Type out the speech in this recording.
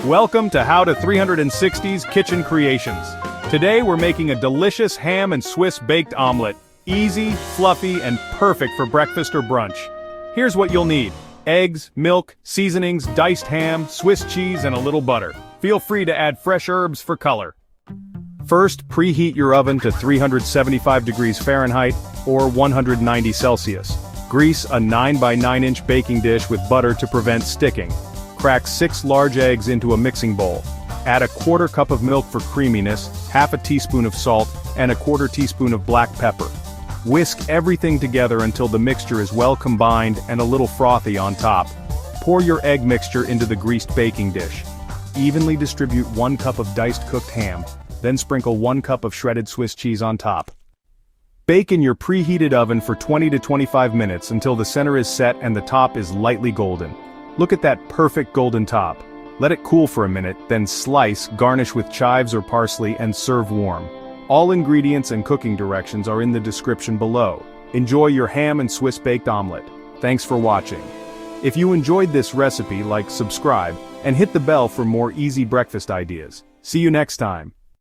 Welcome to How to 360's Kitchen Creations. Today we're making a delicious ham and Swiss baked omelet. Easy, fluffy, and perfect for breakfast or brunch. Here's what you'll need: eggs, milk, seasonings, diced ham, Swiss cheese, and a little butter. Feel free to add fresh herbs for color. First, preheat your oven to 375 degrees Fahrenheit or 190 Celsius. Grease a 9 by 9 inch baking dish with butter to prevent sticking. Crack 6 large eggs into a mixing bowl. Add a quarter cup of milk for creaminess, half a teaspoon of salt, and a quarter teaspoon of black pepper. Whisk everything together until the mixture is well combined and a little frothy on top. Pour your egg mixture into the greased baking dish. Evenly distribute 1 cup of diced cooked ham, then sprinkle 1 cup of shredded Swiss cheese on top. Bake in your preheated oven for 20 to 25 minutes until the center is set and the top is lightly golden. Look at that perfect golden top. Let it cool for a minute, then slice, garnish with chives or parsley, and serve warm. All ingredients and cooking directions are in the description below. Enjoy your ham and Swiss baked omelet. Thanks for watching. If you enjoyed this recipe, subscribe, and hit the bell for more easy breakfast ideas. See you next time.